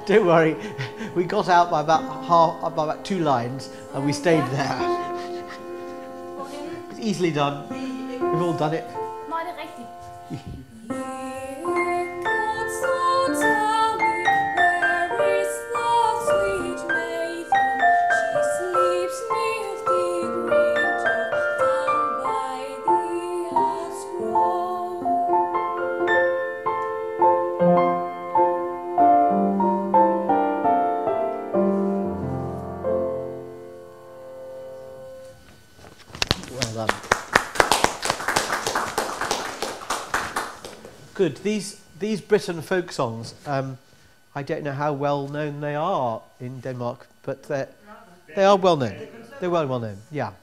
Don't worry, we got out by about 2 lines and we stayed there. It's easily done. We've all done it. Nej, det er rigtigt. Good. These Britain folk songs, I don't know how well known they are in Denmark, but they are well known. They're well known. Yeah,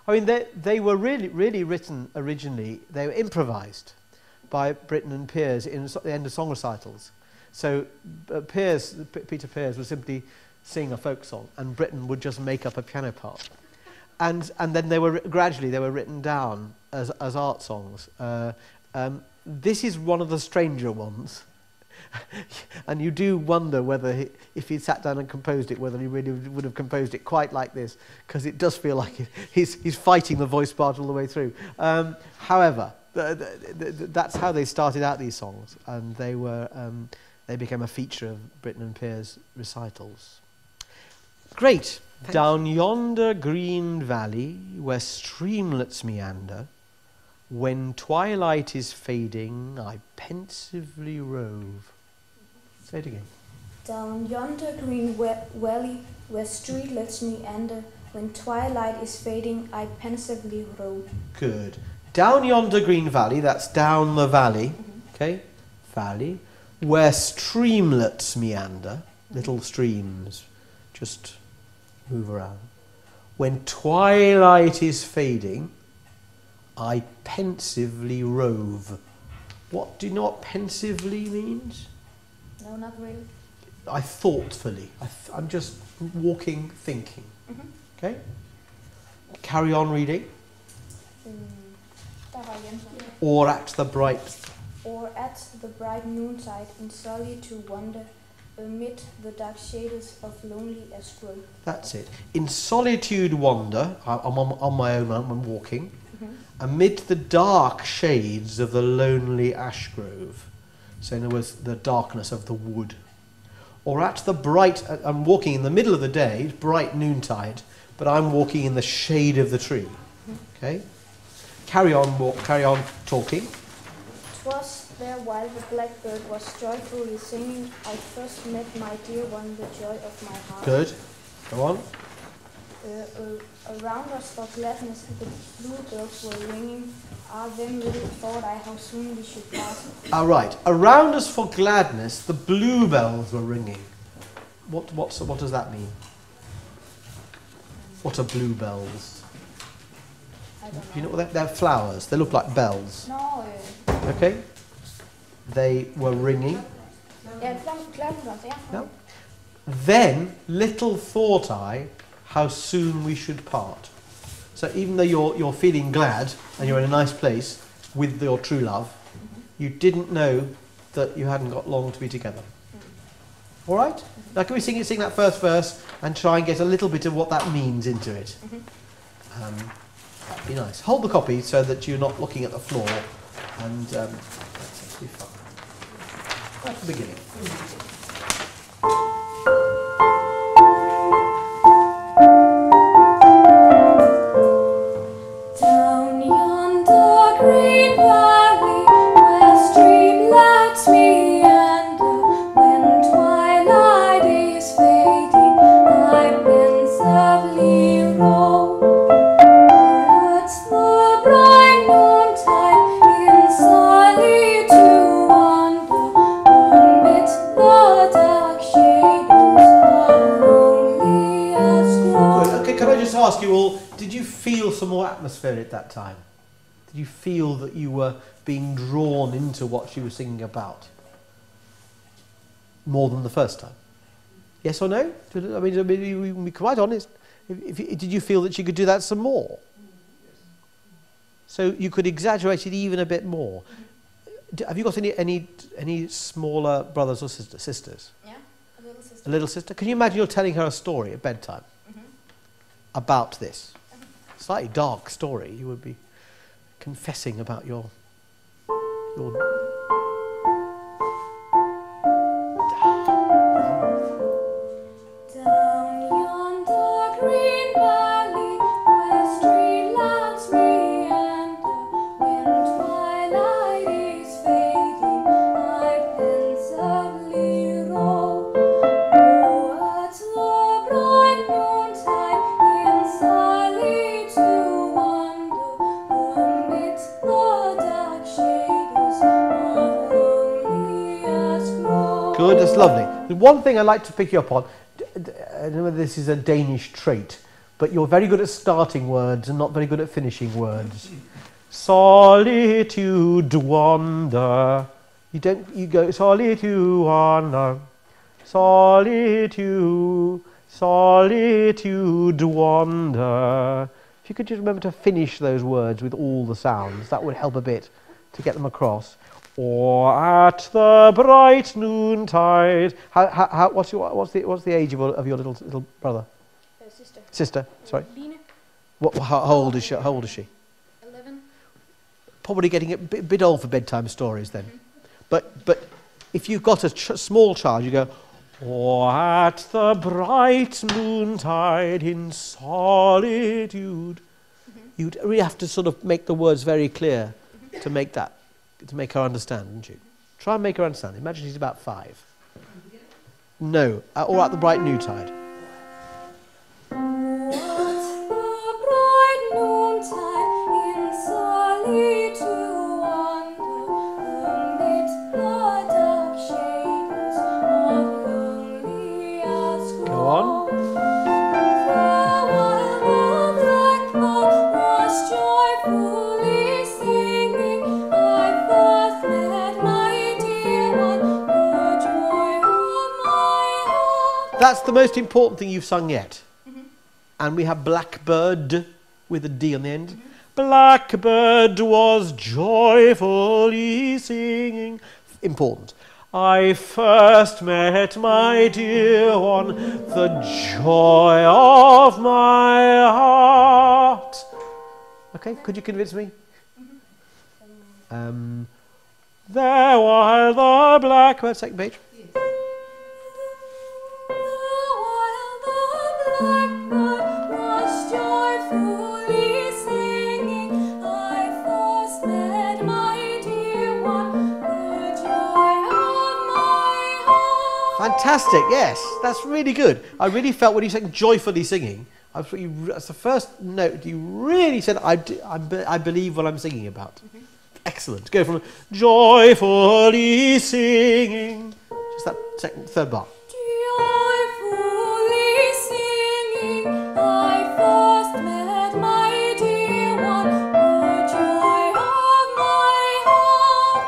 I mean they were really written originally. They were improvised by Britten and Piers in the end of song recitals. So Peter Piers would simply sing a folk song, and Britten would just make up a piano part, and then they were gradually written down as art songs. This is one of the stranger ones, and you do wonder whether if he'd sat down and composed it, whether he really would have composed it quite like this, because it does feel like he's fighting the voice part all the way through. However, that's how they started out, these songs, and they became a feature of Britten and Piers recitals. Great. Down yonder green valley where streamlets meander, when twilight is fading, I pensively rove. Say it again. Down yonder green valley, where streetlets meander, when twilight is fading, I pensively rove. Good. Down yonder green valley, that's down the valley, okay? Valley, where streamlets meander, little streams just move around. When twilight is fading, I pensively rove. What do you know what pensively means? No, not really. I thoughtfully. I'm just walking, thinking. Okay? Carry on reading. Or at the bright noontide, in solitude wander, amid the dark shades of lonely ash grove. That's it. In solitude wander, I'm on my own, I'm walking. Amid the dark shades of the lonely ash grove. So in other words, the darkness of the wood. Or at the bright, I'm walking in the middle of the day, bright noontide, but I'm walking in the shade of the tree. Okay? Carry on talking. 'Twas there while the blackbird was joyfully singing, I first met my dear one, the joy of my heart. Good. Go on. Around us for gladness the bluebells were ringing. Then little thought I how soon we should part. All right. Around us for gladness the bluebells were ringing. What does that mean? What are bluebells? I don't know. Do you know what they're flowers? They look like bells. No. Okay. They were ringing. Yeah, gladness, yeah. No. Then little thought I how soon we should part. So even though you're feeling glad and you're in a nice place with your true love, you didn't know that you hadn't got long to be together. All right? Now can we sing that first verse and try and get a little bit of what that means into it? That'd be nice. Hold the copy so that you're not looking at the floor, and that's actually fun. Right at the beginning. Ask you all, did you feel some more atmosphere at that time? Did you feel that you were being drawn into what she was singing about more than the first time? Yes or no? I mean, we can be quite honest. Did you feel that she could do that some more? So you could exaggerate it even a bit more. Have you got any smaller brothers or sisters? Yeah, a little sister. A little sister? Can you imagine you're telling her a story at bedtime about this? Slightly dark story. You would be confessing about your Down yonder green valley, where streetlights meander, when twilight is fading, I pensively roll towards the bright noontide, in solitude wander amidst the dark shadows of loneliest grove. Good, that's lovely. The one thing I'd like to pick you up on, I don't know whether this is a Danish trait, but you're very good at starting words and not very good at finishing words. Solitude wander. You go solitude wander. Solitude wander. If you could just remember to finish those words with all the sounds, that would help a bit to get them across. Or at the bright noontide. What's the age of your little brother? Sister. Sister. Sorry. Line. How old is she? How old is she? 11. Probably getting a bit old for bedtime stories then. But if you've got a small child, you go, or at the bright noontide in solitude. You'd really have to sort of make the words very clear to make her understand, wouldn't you? Try and make her understand. Imagine she's about 5. No, or at the bright noontide. At the bright noontide, in solitude wander, amidst the dark shadows of loneliest grove. Go on. While the blackbird was joyfully singing, I first met my dear one, the joy of my heart. That's the most important thing you've sung yet. And we have blackbird with a D on the end. Blackbird was joyfully singing. Important. I first met my dear one, the joy of my heart. Okay, could you convince me? There while the blackbird, second page. While the blackbird was joyfully singing, I first met my dear one, the joy of my heart. Fantastic, yes, that's really good. I really felt when you sang joyfully singing, that's the first note you really said, I believe what I'm singing about. Excellent. Go from joyfully singing, just that third bar. Joyfully singing, I first met my dear one, the joy of my heart.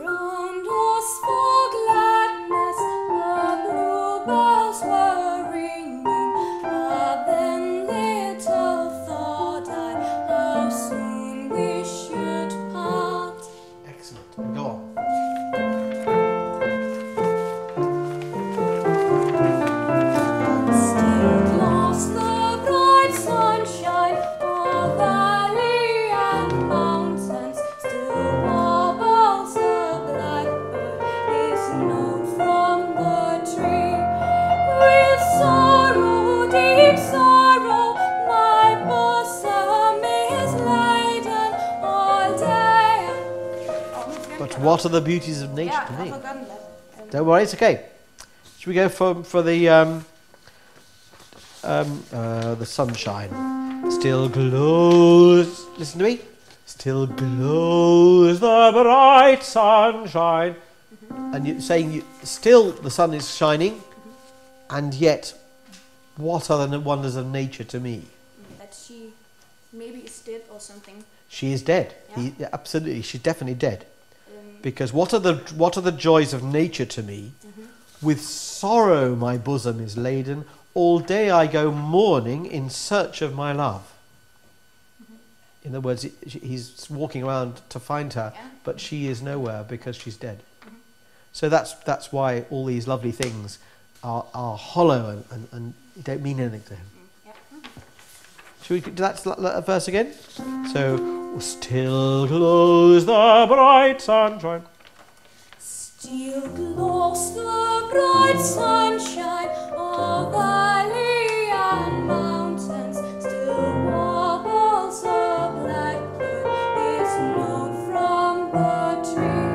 Around us for gladness, the bluebells were ringing. Then little thought I how soon we should part. Excellent. Go on. Still glows the bright sunshine o'er valley and mountains. Still warbles the blackbird his note from the tree. With sorrow, deep sorrow, my bosom is laden all day. But what are the beauties of nature to me? I've forgotten that. Don't worry, it's okay. Should we go for the sunshine? Still glows. Listen to me. Still glows the bright sunshine. And you're saying still the sun is shining, and yet, what are the wonders of nature to me? That she maybe is dead or something. She is dead. Yeah. Yeah, absolutely, she's definitely dead. Because what are the joys of nature to me? With sorrow my bosom is laden. All day I go mourning in search of my love. In other words, he's walking around to find her, but she is nowhere because she's dead. So that's why all these lovely things are hollow and don't mean anything to him. Should we do that verse again? So, still glows the bright sunshine. Still glows the bright sunshine of valley and mountains. Still warbles a blackbird his note from the tree.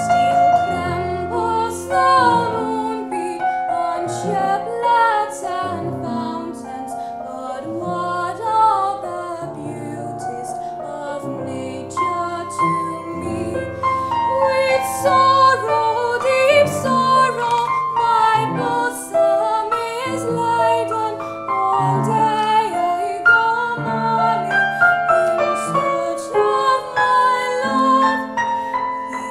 Still trembles the moonbeam on shaplets and fountains. But what are the beauties of nature to me? With sorrow, deep sorrow, my bosom is laden. All day I go mourning in search of my love. He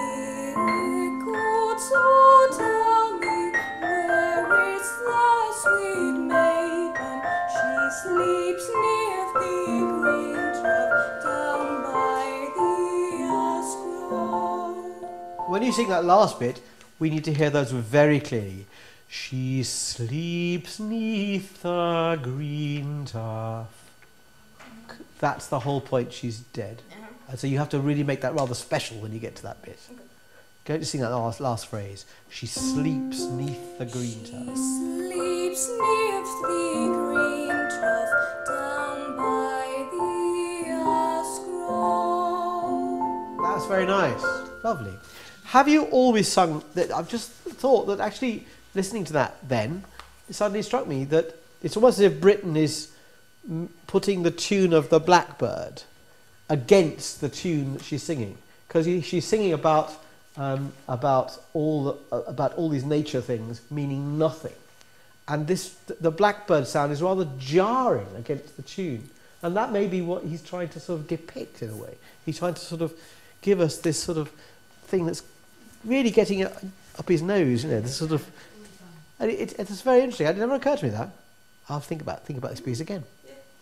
could so tell me, where is the sweet maiden? She sleeps near the green turf down by the ash grove. When you sing that last bit, we need to hear those very clearly. She sleeps neath the green turf. That's the whole point, she's dead. And so you have to really make that rather special when you get to that bit. Go to sing that last phrase. She sleeps neath the green She turf. sleeps neath the green turf down by the ash grove. That's very nice. Lovely. Have you always sung that? I've just thought that actually listening to that then, it suddenly struck me that it's almost as if Britain is putting the tune of the blackbird against the tune that she's singing. Because she's singing about all these nature things meaning nothing. And the blackbird sound is rather jarring against the tune. And that may be what he's trying to sort of depict in a way. He's trying to sort of give us this sort of thing that's really getting up his nose, you know, this sort of... And it's very interesting. It never occurred to me that. I'll think about this piece again.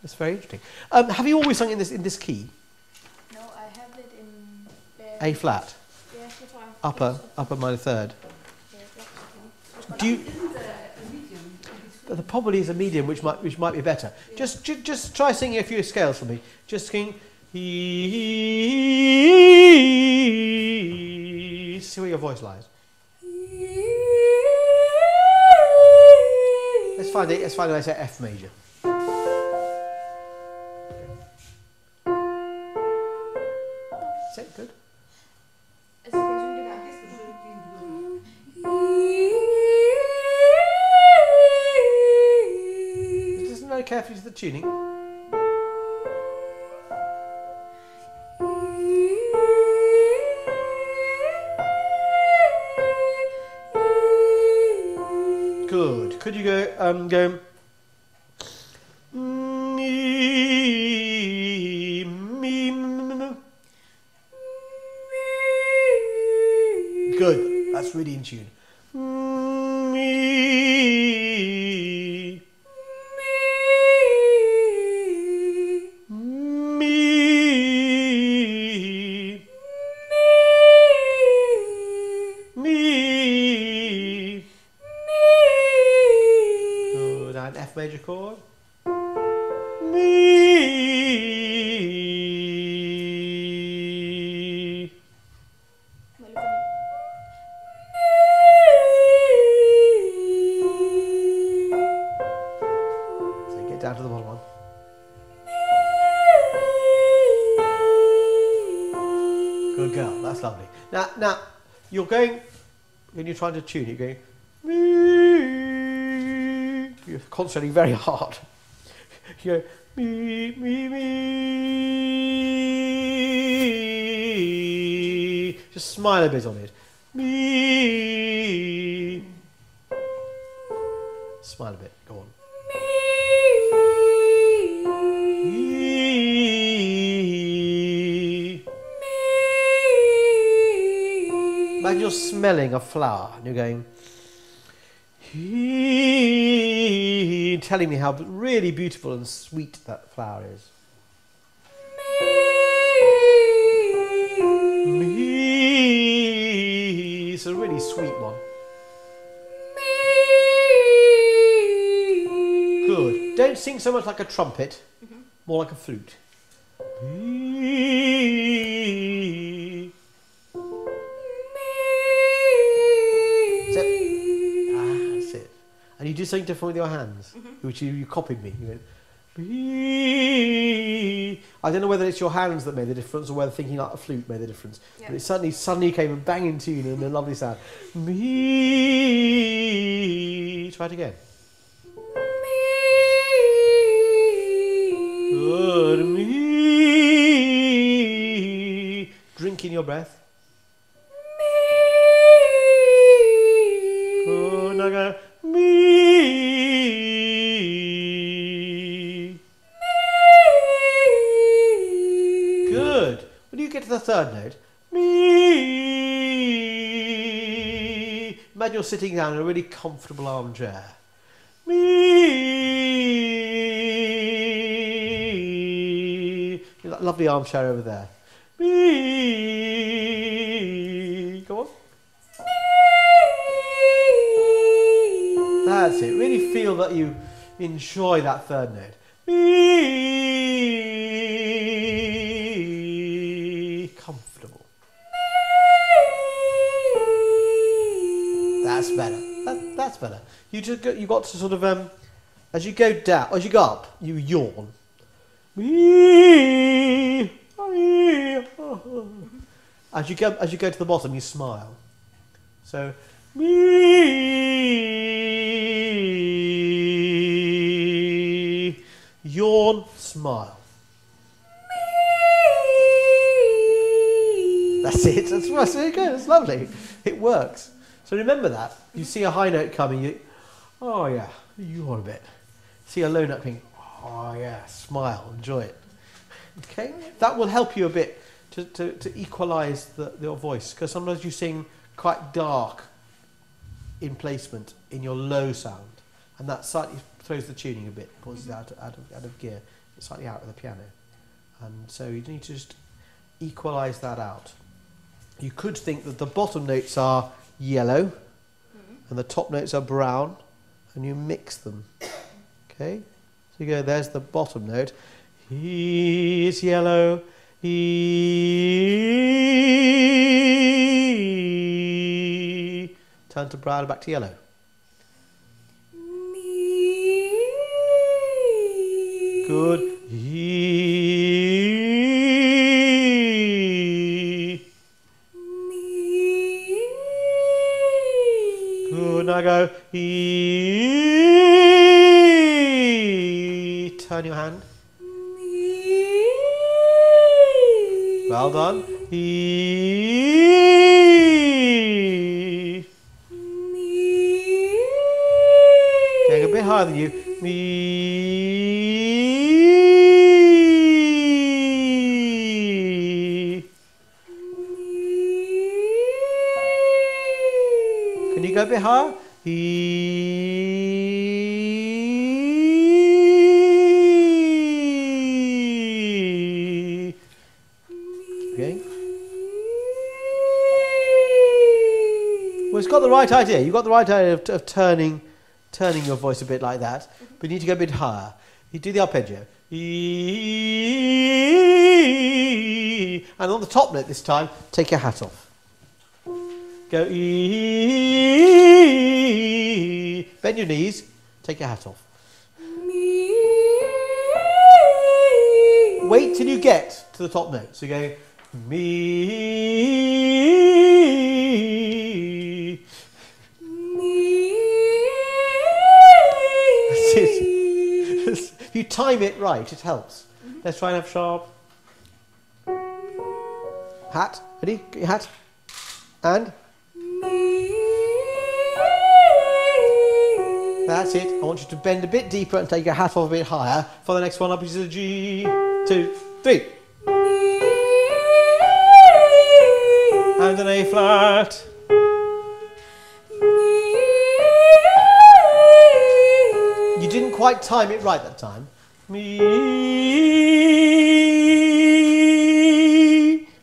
It's very interesting. Have you always sung in this key? No, I have it in... A flat? Yeah, that's why. Upper minor third? Do you... There probably is a medium which might be better. Just try singing a few scales for me. Just sing... See where your voice lies. Let's find a nice F major. Is it good? Listen very carefully to the tuning. Good. Could you go Good. That's really in tune. Good. And F major chord. Down to the bottom one. Good girl, that's lovely. Now you're going, when you're trying to tune, you're going, you're concentrating very hard. You go, me, me, me. Just smile a bit on it. Me. Smile a bit, go on. Imagine you're smelling a flower and you're going, telling me how really beautiful and sweet that flower is. Me. It's a really sweet one. don't sing so much like a trumpet, more like a flute. That's it. And you do something different with your hands, which you copied me. You went, I don't know whether it's your hands that made the difference or whether thinking like a flute made the difference. But it suddenly came and bang in tune and a lovely sound. Try it again. Good. Drink in your breath. Good. Now go. Good. When you get to the third note, imagine you're sitting down in a really comfortable armchair. That lovely armchair over there. Go on. That's it. Really feel that you enjoy that third note. Comfortable. That's better. That's better. You got to sort of as you go down, as you go up, you yawn. As you go to the bottom, you smile. So yawn, smile. That's it. That's very good. It's lovely. It works. So remember that. You see a high note coming, oh yeah, yawn a bit. See a low note coming, oh yeah, smile, enjoy it. Okay, that will help you a bit to equalise your voice, because sometimes you sing quite dark in placement in your low sound, and that slightly throws the tuning a bit, pulls it out of gear, it's slightly out with the piano, and so you need to just equalise that out. You could think that the bottom notes are yellow and the top notes are brown, and you mix them. Okay, so you go, there's the bottom note. He's yellow. He. Turn to brown, back to yellow. Good. He. Good. Now go. He. Turn your hand. Well done. Getting a bit higher than you. Can you go a bit higher? Well, it's got the right idea. You've got the right idea of turning your voice a bit like that, but you need to go a bit higher. You do the arpeggio. And on the top note this time, take your hat off. Go. Bend your knees, take your hat off. Wait till you get to the top note. So you go, If you time it right, it helps. Let's try and have sharp. Hat. Ready? Get your hat. And. That's it. I want you to bend a bit deeper and take your hat off a bit higher. For the next one up is a G. 2, 3. And an A flat. You didn't quite time it right that time.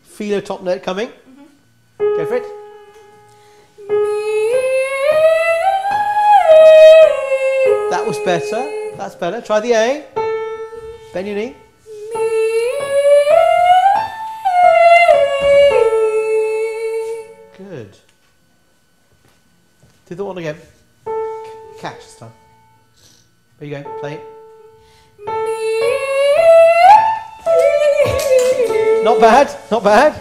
Feel a top note coming. Go for it. That was better. That's better. Try the A. Bend your knee. Good. Do the one again. Catch this time. There you go. Play it. Not bad. Not bad.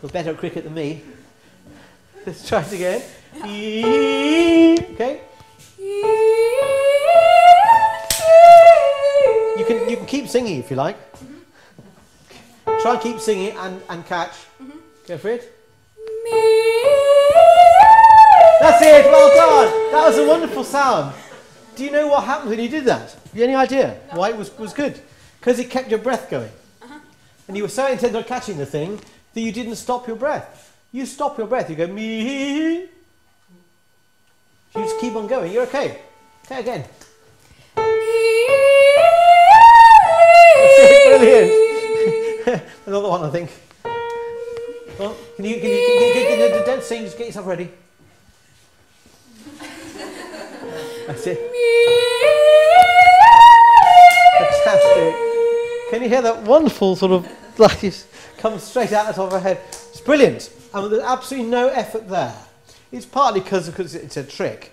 You're better at cricket than me. Let's try it again. Okay. You can keep singing if you like. Try and keep singing and catch. Go for it. That's it. Well done. That was a wonderful sound. Do you know what happened when you did that? Have you any idea why it was good? Because it kept your breath going. And you were so intent on catching the thing that you didn't stop your breath. You stop your breath. You go me. You just keep on going. You're okay. Okay, again. Brilliant. Another one, I think. Well, can you don't sing, just get yourself ready. That's it. Fantastic. Can you hear that wonderful sort of like just comes straight out the top of her head? It's brilliant. And there's absolutely no effort there. It's partly because it's a trick,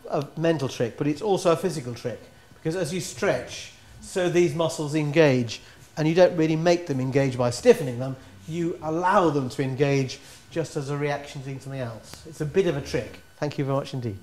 a mental trick, but it's also a physical trick. Because as you stretch, so these muscles engage, and you don't really make them engage by stiffening them, you allow them to engage just as a reaction to something else. It's a bit of a trick. Thank you very much indeed.